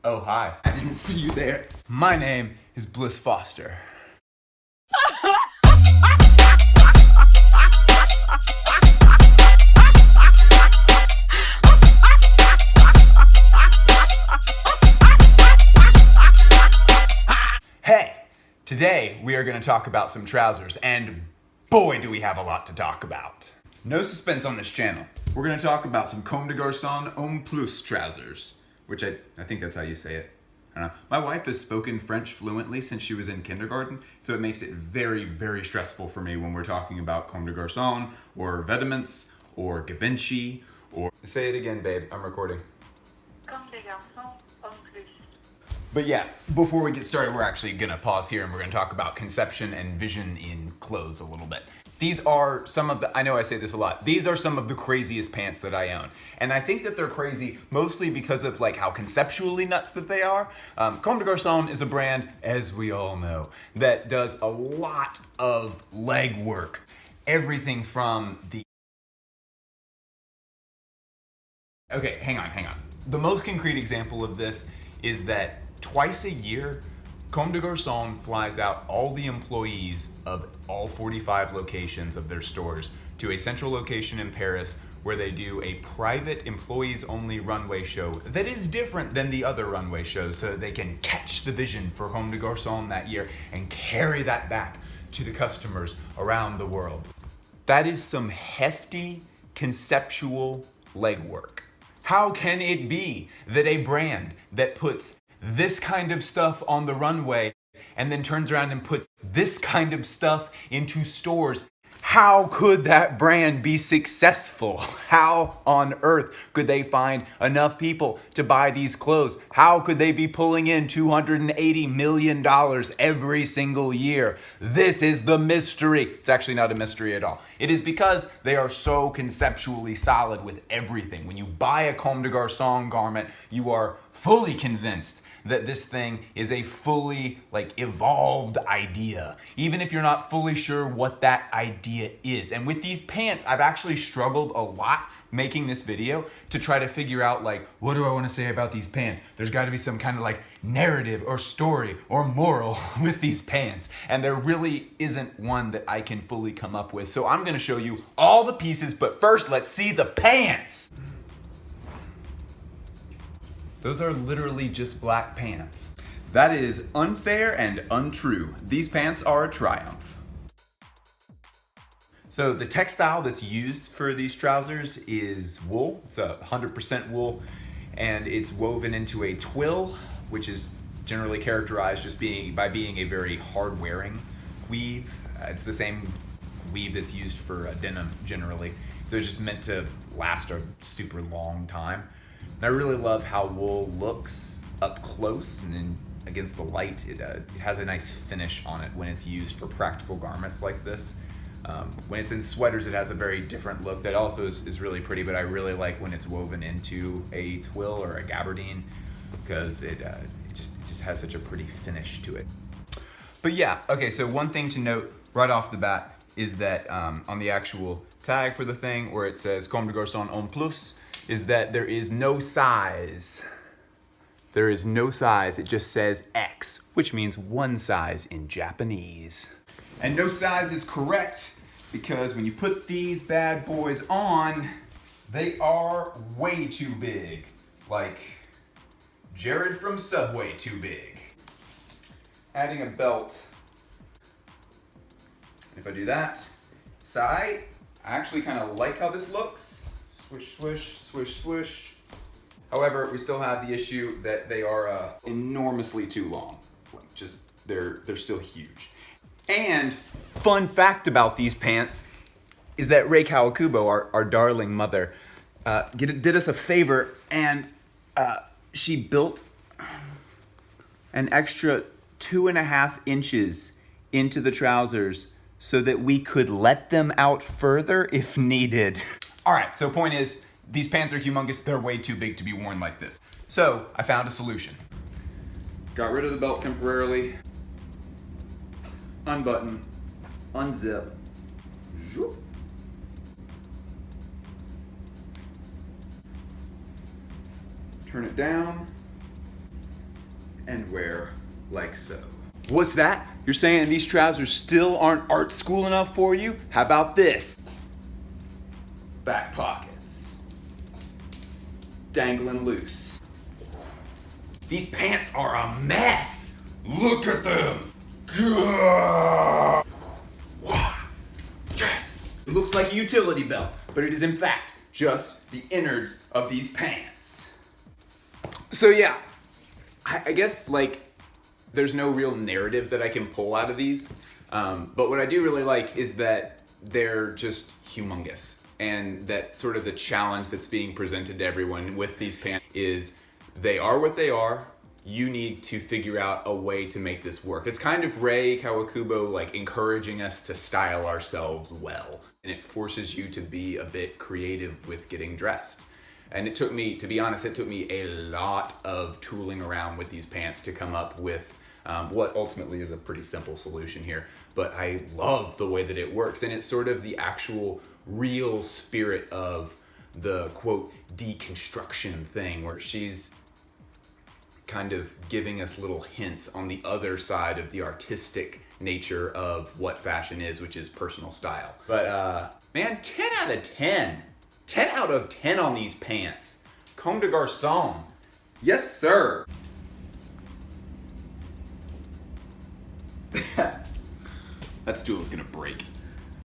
Oh, hi. I didn't see you there. My name is Bliss Foster. Hey, today we are going to talk about some trousers, and boy do we have a lot to talk about. No suspense on this channel. We're going to talk about some Comme des Garçons Homme Plus trousers, which I think that's how you say it. I don't know. My wife has spoken French fluently since she was in kindergarten, so it makes it very, very stressful for me when we're talking about Comme des Garçons, or Vediments, or Givenchy, or... Say it again, babe. I'm recording. Comme des Garçons, Homme Plus. But yeah, before we get started, we're actually gonna pause here and we're gonna talk about conception and vision in clothes a little bit. These are some of the, I know I say this a lot, these are some of the craziest pants that I own. And I think that they're crazy mostly because of like how conceptually nuts that they are. Comme des Garçons is a brand, as we all know, that does a lot of leg work. Everything from the... Okay, hang on. The most concrete example of this is that twice a year, Comme des Garçons flies out all the employees of all 45 locations of their stores to a central location in Paris where they do a private employees-only runway show that is different than the other runway shows so that they can catch the vision for Comme des Garçons that year and carry that back to the customers around the world. That is some hefty conceptual legwork. How can it be that a brand that puts this kind of stuff on the runway and then turns around and puts this kind of stuff into stores, how could that brand be successful? How on earth could they find enough people to buy these clothes? How could they be pulling in $280 million every single year? This is the mystery. It's actually not a mystery at all. It is because they are so conceptually solid with everything. When you buy a Comme des Garçons garment, you are fully convinced that this thing is a fully evolved idea, even if you're not fully sure what that idea is. And with these pants, I've actually struggled a lot making this video to try to figure out what do I want to say about these pants? There's got to be some kind of narrative or story or moral with these pants. And there really isn't one that I can fully come up with. So I'm going to show you all the pieces, but first let's see the pants. Those are literally just black pants. That is unfair and untrue. These pants are a triumph. So the textile that's used for these trousers is wool. It's 100% wool, and it's woven into a twill, which is generally characterized just by being a very hard-wearing weave. It's the same weave that's used for denim generally. So it's just meant to last a super long time. And I really love how wool looks up close and then against the light. It has a nice finish on it when it's used for practical garments like this. When it's in sweaters, it has a very different look that also is really pretty, but I really like when it's woven into a twill or a gabardine because it just has such a pretty finish to it. But yeah, okay, so one thing to note right off the bat is that on the actual tag for the thing where it says Comme des Garçons Homme Plus, is that there is no size. There is no size, it just says X, which means one size in Japanese. And no size is correct because when you put these bad boys on, they are way too big. Like Jared from Subway too big. Adding a belt. If I do that, side, I actually kind of like how this looks. Swish, swish, swish, swish. However, we still have the issue that they are enormously too long. They're still huge. And fun fact about these pants is that Ray Kawakubo, our darling mother, did us a favor and she built an extra 2.5 inches into the trousers so that we could let them out further if needed. All right, so point is, these pants are humongous. They're way too big to be worn like this. So I found a solution. Got rid of the belt temporarily. Unbutton, unzip. Zoop. Turn it down. and wear like so. What's that? You're saying these trousers still aren't art school enough for you? How about this? Back pockets. Dangling loose. These pants are a mess. Look at them. Yes! It looks like a utility belt, but it is in fact just the innards of these pants. So yeah, I guess like there's no real narrative that I can pull out of these, but what I do really like is that they're just humongous, and that sort of the challenge that's being presented to everyone with these pants is they are what they are. You need to figure out a way to make this work. It's kind of Rei Kawakubo like encouraging us to style ourselves well, and it forces you to be a bit creative with getting dressed. And it took me, to be honest, it took me a lot of tooling around with these pants to come up with what ultimately is a pretty simple solution here. But I love the way that it works, and it's sort of the actual real spirit of the quote deconstruction thing, where she's kind of giving us little hints on the other side of the artistic nature of what fashion is, which is personal style. But man, 10 out of 10. 10 out of 10 on these pants. Comme de Garçons. Yes, sir. That stool is gonna break.